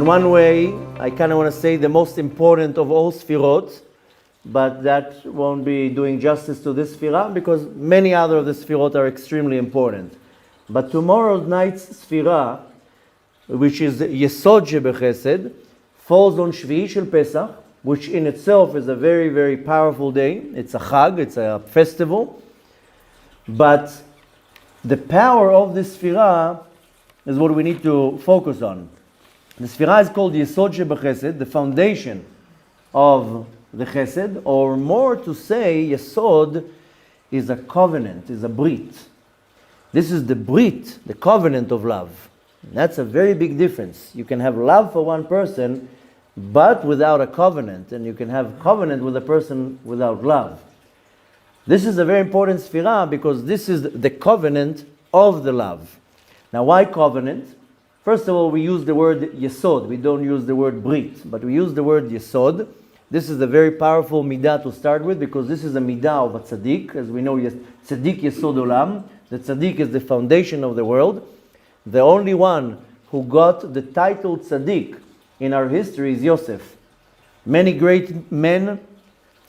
one way, I kind of want to say the most important of all sfirot, but that won't be doing justice to this sfirah because many other of the sfirot are extremely important. But tomorrow's night's sfirah, which is Yesod Shebechesed, falls on Shvi'i Shel Pesach, which in itself is a very, very powerful day. It's a Chag, it's a festival. But the power of this sfirah is what we need to focus on. The sfirah is called Yesod Shebechesed, the foundation of the Chesed, or more to say, Yesod is a covenant, is a brit. This is the brit, the covenant of love. That's a very big difference. You can have love for one person, but without a covenant, and you can have covenant with a person without love. This is a very important sfirah because this is the covenant of the love. Now, why covenant? First of all, we use the word Yesod. We don't use the word Brit, but we use the word Yesod. This is a very powerful midah to start with because this is a midah of a tzaddik. As we know, tzaddik Yesod Olam. The tzaddik is the foundation of the world. The only one who got the title tzaddik in our history is Yosef. Many great men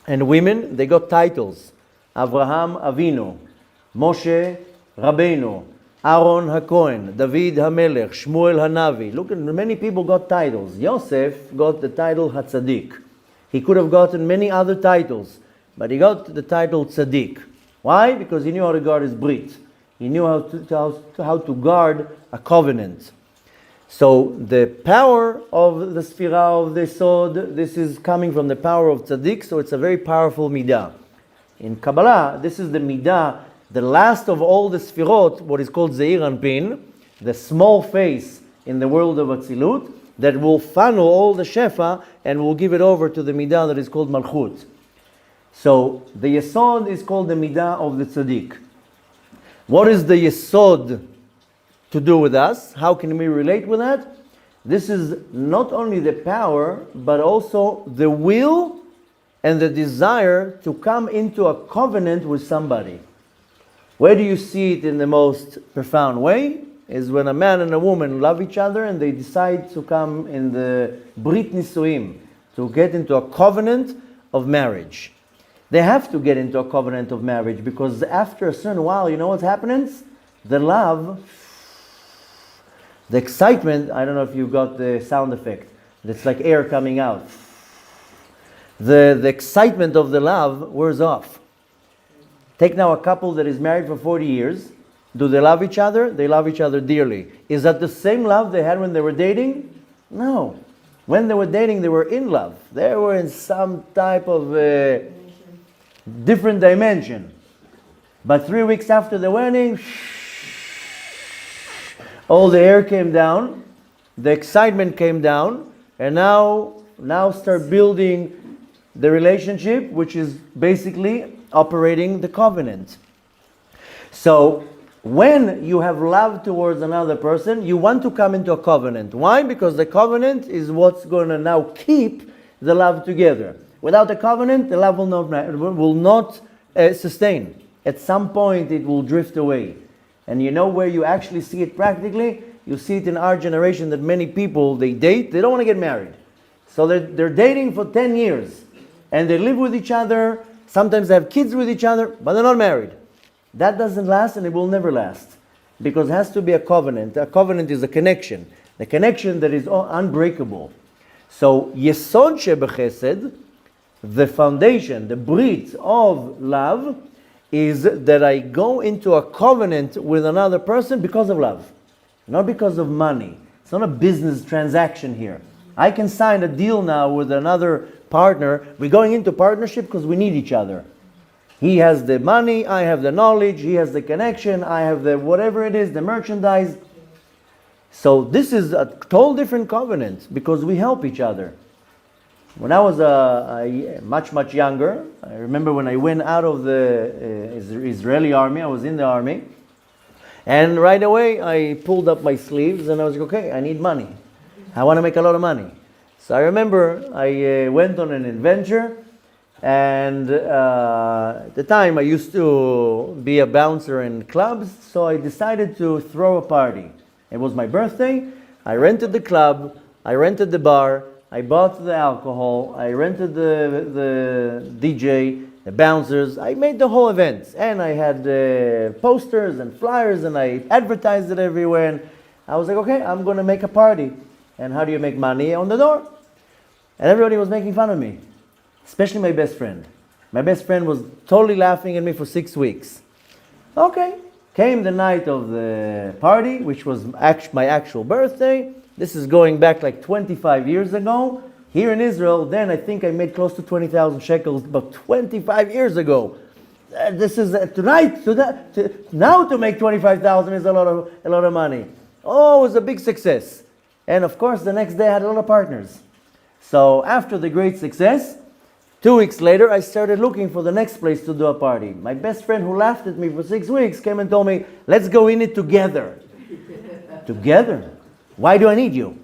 and women, they got titles. Avraham Avinu, Moshe Rabbeinu, Aaron HaKohen, David HaMelech, Shmuel HaNavi. Look, many people got titles. Yosef got the title HaTzadik. He could have gotten many other titles, but he got the title Tzaddik. Why? Because he knew how to guard his brit. He knew how to guard a covenant. So the power of the sfirah of the Sod, this is coming from the power of Tzaddik, so it's a very powerful midah. In Kabbalah, this is the midah, the last of all the sfirot, what is called Zeir Anpin, the small face in the world of Atzilut, that will funnel all the Shefa and will give it over to the midah that is called Malchut. So the Yesod is called the midah of the Tzaddik. What is the Yesod to do with us? How can we relate with that? This is not only the power, but also the will and the desire to come into a covenant with somebody. Where do you see it in the most profound way? Is when a man and a woman love each other and they decide to come in the Brit Nisuim, to get into a covenant of marriage. They have to get into a covenant of marriage because after a certain while, you know what happens? The love, the excitement, I don't know if you got the sound effect, it's like air coming out. The excitement of the love wears off. Take now a couple that is married for 40 years. Do they love each other? They love each other dearly. Is that the same love they had when they were dating? No. When they were dating, they were in love. They were in some type of different dimension. But 3 weeks after the wedding, all the air came down, the excitement came down, and now start building the relationship, which is basically operating the covenant. So when you have love towards another person, you want to come into a covenant. Why? Because the covenant is what's going to now keep the love together. Without a covenant, the love will not sustain. At some point, it will drift away. And you know where you actually see it practically? You see it in our generation that many people, they date, they don't want to get married. So they're dating for 10 years. And they live with each other. Sometimes they have kids with each other, but they're not married. That doesn't last and it will never last. Because it has to be a covenant. A covenant is a connection. The connection that is unbreakable. So, Yesod Shebechesed, the foundation, the brit of love, is that I go into a covenant with another person because of love. Not because of money. It's not a business transaction here. I can sign a deal now with another partner. We're going into partnership because we need each other. He has the money, I have the knowledge, he has the connection, I have the whatever it is, the merchandise. So this is a total different covenant because we help each other. When I was much younger, I remember when I went out of the Israeli army, I was in the army, and right away I pulled up my sleeves and I was like, okay, I need money. I want to make a lot of money. So I remember I went on an adventure, and at the time I used to be a bouncer in clubs, so I decided to throw a party. It was my birthday, I rented the club, I rented the bar, I bought the alcohol, I rented the DJ, the bouncers, I made the whole event. And I had posters and flyers and I advertised it everywhere. And I was like, okay, I'm going to make a party. And how do you make money? On the door. And everybody was making fun of me, especially my best friend. My best friend was totally laughing at me for 6 weeks. Okay, came the night of the party, which was my actual birthday. This is going back like 25 years ago. Here in Israel, then I think I made close to 20,000 shekels about 25 years ago. This is tonight, now to make 25,000 is a lot of money. Oh, it was a big success. And of course, the next day I had a lot of partners. So after the great success, 2 weeks later, I started looking for the next place to do a party. My best friend who laughed at me for 6 weeks came and told me, let's go in it together. Together? Why do I need you?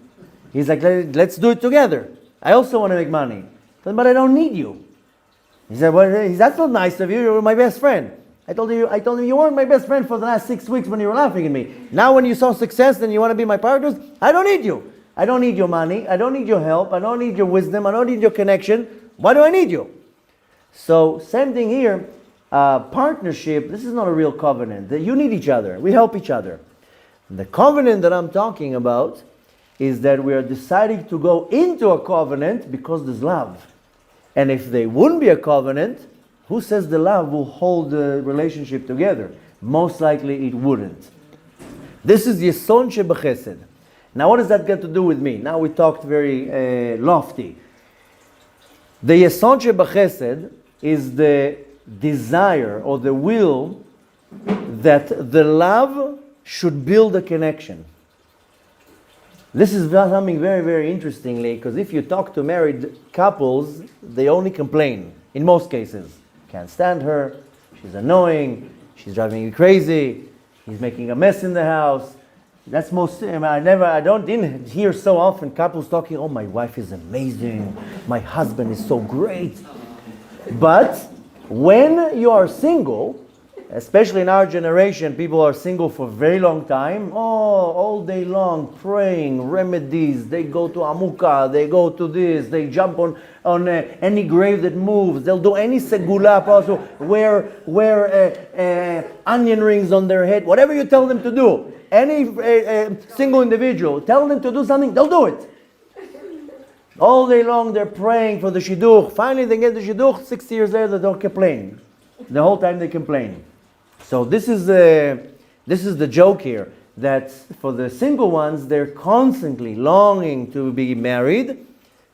He's like, let's do it together. I also want to make money. But I don't need you. He said, well, that's not nice of you. You're my best friend. I told him you weren't my best friend for the last 6 weeks when you were laughing at me. Now when you saw success and you want to be my partners, I don't need you. I don't need your money. I don't need your help. I don't need your wisdom. I don't need your connection. Why do I need you? So same thing here. Partnership, this is not a real covenant. You need each other. We help each other. The covenant that I'm talking about is that we are deciding to go into a covenant because there's love. And if there wouldn't be a covenant, who says the love will hold the relationship together? Most likely it wouldn't. This is Yesod Shebechesed. Now what does that got to do with me? Now we talked very lofty. The Yesod Shebechesed is the desire or the will that the love should build a connection. This is something very, very interestingly, because if you talk to married couples, they only complain, in most cases. Can't stand her, she's annoying, she's driving me crazy, he's making a mess in the house. That's most, didn't hear so often couples talking, oh, my wife is amazing, my husband is so great. But when you are single, especially in our generation, people are single for a very long time. Oh, all day long, praying, remedies. They go to Amuka, they go to this, they jump on any grave that moves. They'll do any segula, also wear onion rings on their head. Whatever you tell them to do, any single individual, tell them to do something, they'll do it. All day long, they're praying for the shidduch. Finally, they get the shidduch. 60 years later, they don't complain. The whole time they complain. So this is the joke here, that for the single ones, they're constantly longing to be married.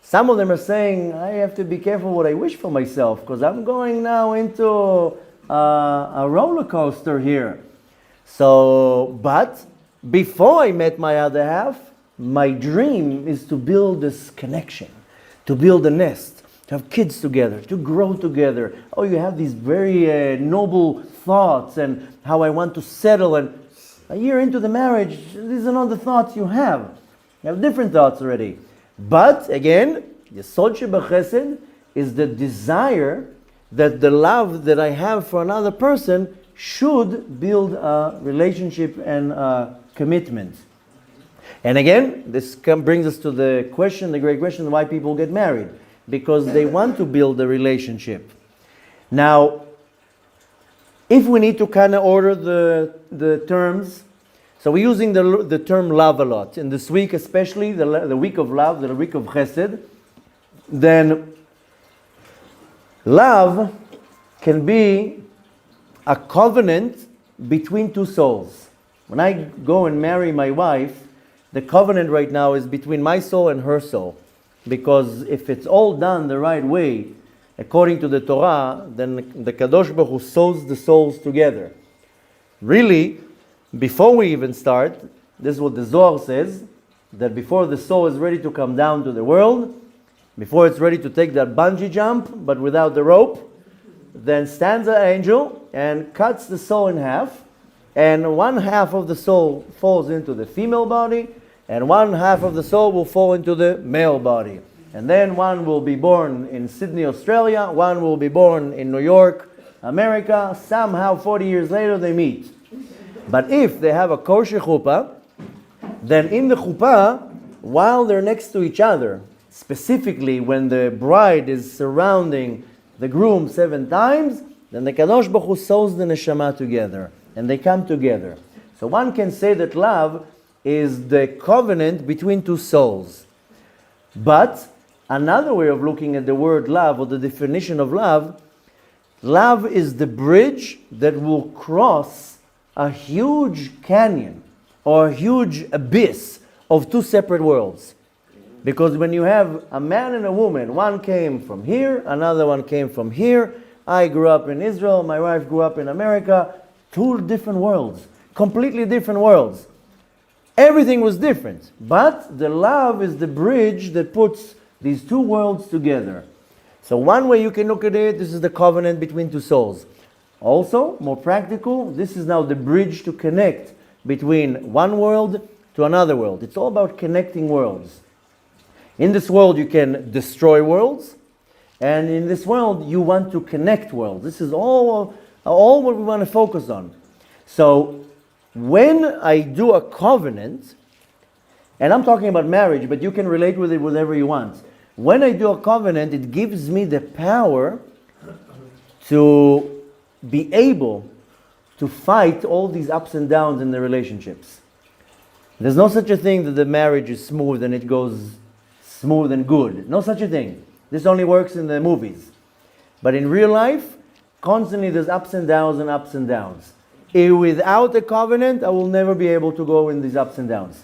Some of them are saying, I have to be careful what I wish for myself, because I'm going now into a roller coaster here. So, but before I met my other half, my dream is to build this connection, to build a nest, to have kids together, to grow together. Oh, you have these very noble thoughts and how I want to settle. And a year into the marriage, these are not the thoughts you have. You have different thoughts already. But again, Yesod Shebechesed is the desire that the love that I have for another person should build a relationship and a commitment. And again, this brings us to the question, the great question, why people get married. Because they want to build a relationship. Now, if we need to kind of order the terms, so we're using the term love a lot. In this week especially, the week of love, the week of chesed, then love can be a covenant between two souls. When I go and marry my wife, the covenant right now is between my soul and her soul. Because if it's all done the right way, according to the Torah, then the Kadosh Baruch Hu sews the souls together. Really, before we even start, this is what the Zohar says, that before the soul is ready to come down to the world, before it's ready to take that bungee jump, but without the rope, then stands an angel and cuts the soul in half, and one half of the soul falls into the female body, and one half of the soul will fall into the male body. And then one will be born in Sydney, Australia, one will be born in New York, America. Somehow 40 years later they meet. But if they have a kosher chuppah, then in the chuppah while they're next to each other, specifically when the bride is surrounding the groom 7 times, then the Kadosh Baruch Hu sews the neshama together, and they come together. So one can say that love is the covenant between 2 souls. But another way of looking at the word love, or the definition of love, love is the bridge that will cross a huge canyon or a huge abyss of 2 separate worlds. Because when you have a man and a woman, one came from here, another one came from here. I grew up in Israel, my wife grew up in America. 2 different worlds, completely different worlds. Everything was different, but the love is the bridge that puts these 2 worlds together. So one way you can look at it, this is the covenant between 2 souls. Also, more practical, this is now the bridge to connect between one world to another world. It's all about connecting worlds. In this world you can destroy worlds, and in this world you want to connect worlds. This is all what we want to focus on. So when I do a covenant, and I'm talking about marriage, but you can relate with it whatever you want. When I do a covenant, it gives me the power to be able to fight all these ups and downs in the relationships. There's no such a thing that the marriage is smooth and it goes smooth and good. No such a thing. This only works in the movies. But in real life, constantly there's ups and downs and ups and downs. Without a covenant, I will never be able to go in these ups and downs.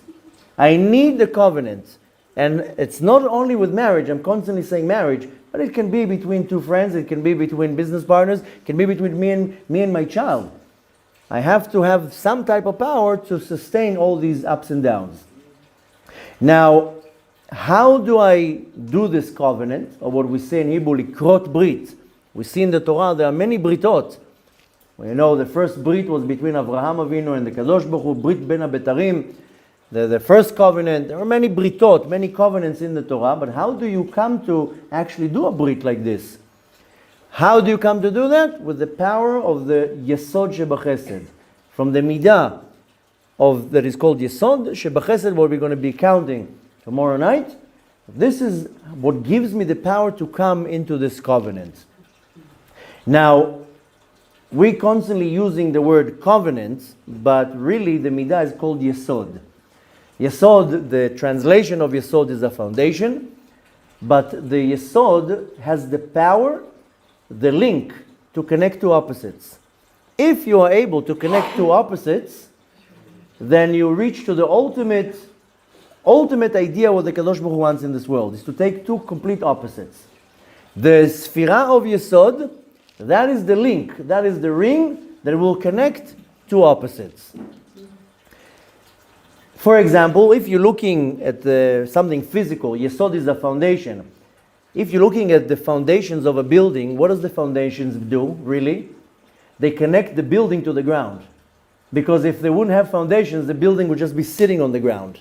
I need the covenant. And it's not only with marriage, I'm constantly saying marriage, but it can be between 2 friends, it can be between business partners, it can be between me and my child. I have to have some type of power to sustain all these ups and downs. Now, how do I do this covenant, or what we say in Hebrew, likrot brit? We see in the Torah there are many britot. We know the first brit was between Avraham Avinu and the Kadosh Baruch Hu, brit ben abetarim, the first covenant. There are many britot, many covenants in the Torah, but how do you come to actually do a brit like this? How do you come to do that? With the power of the Yesod Shebachesed. From the Midah of that is called Yesod Shebachesed, what we're going to be counting tomorrow night. This is what gives me the power to come into this covenant. Now, we're constantly using the word covenant, but really the Midah is called Yesod. Yesod, the translation of Yesod is a foundation, but the Yesod has the power, the link to connect 2 opposites. If you are able to connect 2 opposites, then you reach to the ultimate idea what the Kadosh Baruch Hu wants in this world, is to take 2 complete opposites. The Sfira of Yesod, that is the link, that is the ring that will connect 2 opposites. For example, if you're looking at something physical, Yesod is a foundation. If you're looking at the foundations of a building, what does the foundations do, really? They connect the building to the ground. Because if they wouldn't have foundations, the building would just be sitting on the ground.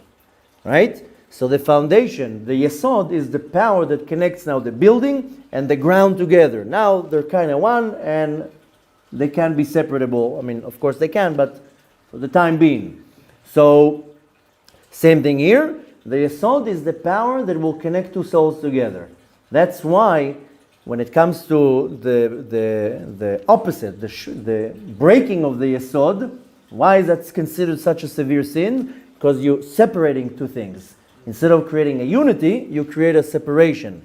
Right? So the foundation, the Yesod, is the power that connects now the building and the ground together. Now they're kind of one and they can be separable. I mean, of course they can, but for the time being. So, same thing here. The Yesod is the power that will connect 2 souls together. That's why when it comes to the opposite, the breaking of the Yesod, why is that considered such a severe sin? Because you're separating 2 things. Instead of creating a unity, you create a separation.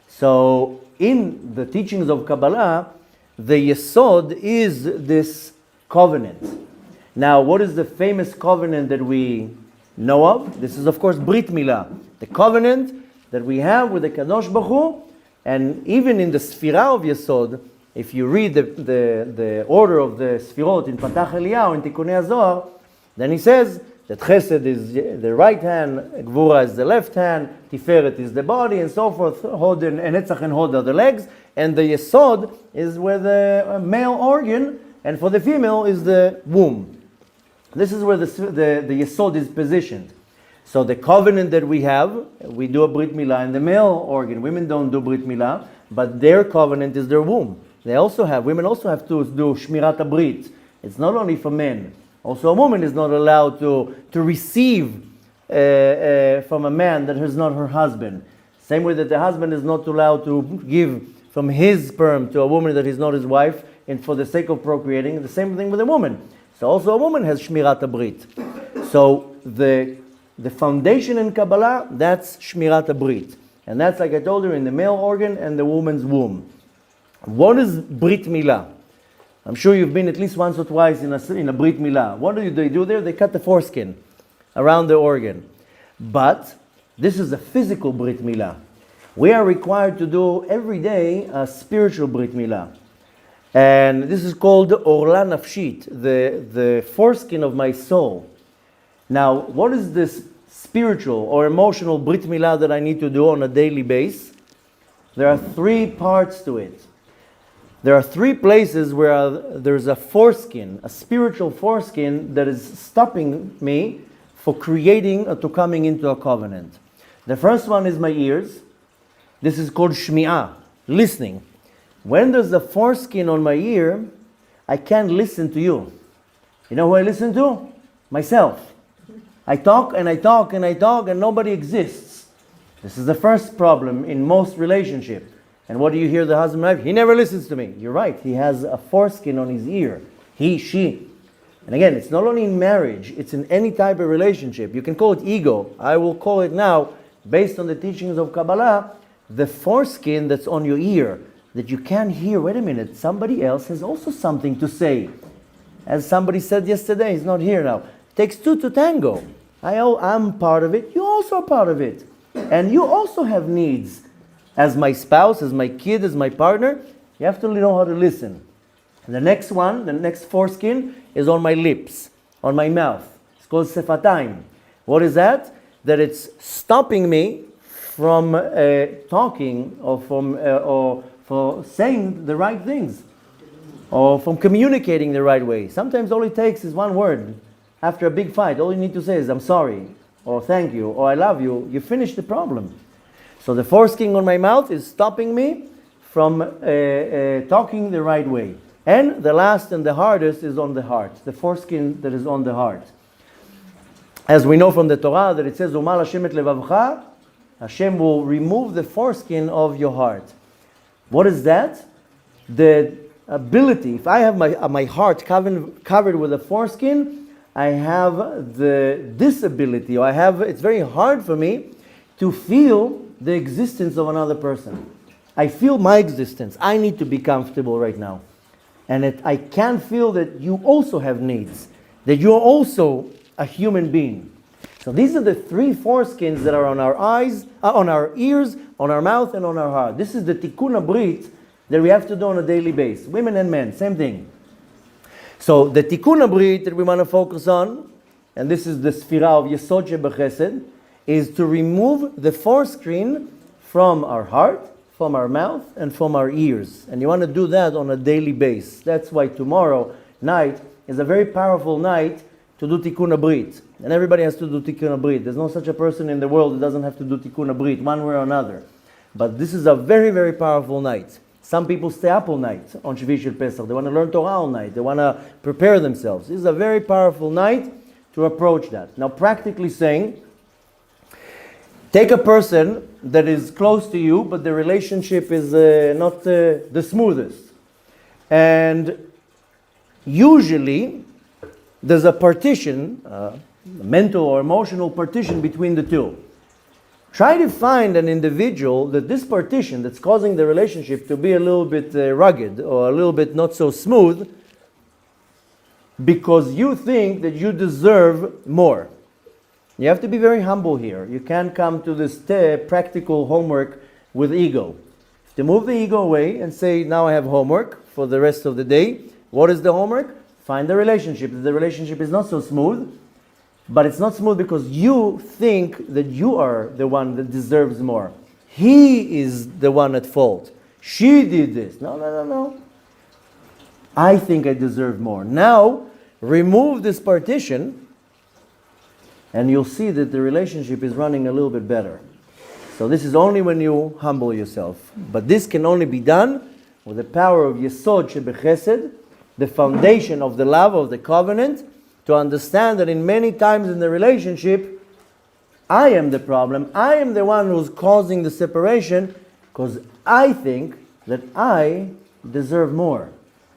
So in the teachings of Kabbalah, the Yesod is this covenant. Now, what is the famous covenant that we know of? This is, of course, Brit Milah, the covenant that we have with the Kadosh Baruch Hu. And even in the Sfira of Yesod, if you read the order of the Sfirot in Patach Eliyahu, in Tikunei HaZohar, then he says that Chesed is the right hand, Gvura is the left hand, Tiferet is the body, and so forth. Hod and Netzach and Hod are the legs, and the Yesod is where the male organ, and for the female is the womb. This is where the Yesod is positioned. So the covenant that we have, we do a Brit Milah in the male organ. Women don't do Brit Milah, but their covenant is their womb. Women also have to do Shmirat HaBrit. It's not only for men. Also, a woman is not allowed to receive from a man that is not her husband. Same way that the husband is not allowed to give from his sperm to a woman that is not his wife, and for the sake of procreating, the same thing with a woman. So also a woman has Shmirat HaBrit. So the foundation in Kabbalah, that's Shmirat HaBrit. And that's, like I told you, in the male organ and the woman's womb. What is Brit Milah? I'm sure you've been at least once or twice in a Brit Milah. What do they do there? They cut the foreskin around the organ. But this is a physical Brit Milah. We are required to do every day a spiritual Brit Milah. And this is called Orla Nafshit, the foreskin of my soul. Now, what is this spiritual or emotional Brit Milah that I need to do on a daily basis? There are 3 parts to it. There are 3 places where there's a foreskin, a spiritual foreskin that is stopping me for creating or to coming into a covenant. The first one is my ears. This is called Shmi'ah, listening. When there's a foreskin on my ear, I can't listen to you. You know who I listen to? Myself. I talk and I talk and I talk and nobody exists. This is the first problem in most relationships. And what do you hear the husband and wife? He never listens to me. You're right. He has a foreskin on his ear. He, she. And again, it's not only in marriage, it's in any type of relationship. You can call it ego. I will call it now, based on the teachings of Kabbalah, the foreskin that's on your ear, that you can't hear. Wait a minute, somebody else has also something to say. As somebody said yesterday, he's not here now. It takes 2 to tango. I'm part of it. You also are part of it. And you also have needs. As my spouse, as my kid, as my partner, you have to know how to listen. And the next one, the next foreskin, is on my lips, on my mouth. It's called Sefatayim. What is that? That it's stopping me from talking or for saying the right things, or from communicating the right way. Sometimes all it takes is one word. After a big fight, all you need to say is, I'm sorry, or thank you, or I love you. You finish the problem. So the foreskin on my mouth is stopping me from talking the right way. And the last and the hardest is on the heart, the foreskin that is on the heart. As we know from the Torah that it says, Umal Hashem et levavcha, Hashem will remove the foreskin of your heart. What is that? The ability, if I have my heart covered with a foreskin, I have the disability, or it's very hard for me to feel the existence of another person. I feel my existence. I need to be comfortable right now. And I can feel that you also have needs, that you're also a human being. So these are the 3 foreskins that are on our eyes, on our ears, on our mouth, and on our heart. This is the tikkun habrit that we have to do on a daily basis. Women and men, same thing. So the tikkun habrit that we want to focus on, and this is the sfira of Yesod Shebechesed, is to remove the foreskin from our heart, from our mouth, and from our ears. And you want to do that on a daily basis. That's why tomorrow night is a very powerful night to do tikkun habrit. And everybody has to do tikkun habrit. There's no such a person in the world that doesn't have to do tikkun habrit, one way or another. But this is a very, very powerful night. Some people stay up all night on Shvi Shel Pesach. They want to learn Torah all night. They want to prepare themselves. This is a very powerful night to approach that. Now, practically saying, take a person that is close to you, but the relationship is not the smoothest. And usually, there's a partition, a mental or emotional partition between the two. Try to find an individual that this partition that's causing the relationship to be a little bit rugged or a little bit not so smooth because you think that you deserve more. You have to be very humble here. You can't come to this practical homework with ego. To move the ego away and say, now I have homework for the rest of the day. What is the homework? Find the relationship. The relationship is not so smooth, but it's not smooth because you think that you are the one that deserves more. He is the one at fault. She did this. No. I think I deserve more. Now, remove this partition, and you'll see that the relationship is running a little bit better. So this is only when you humble yourself. But this can only be done with the power of Yesod Shebechesed, the foundation of the love of the covenant, to understand that in many times in the relationship, I am the problem. I am the one who's causing the separation because I think that I deserve more,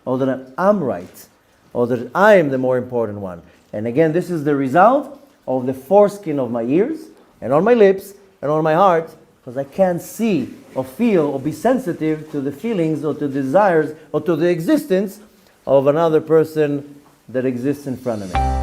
or that I'm right, or that I am the more important one. And again, this is the result of the foreskin of my ears and on my lips and on my heart, because I can't see or feel or be sensitive to the feelings or to the desires or to the existence of another person that exists in front of me.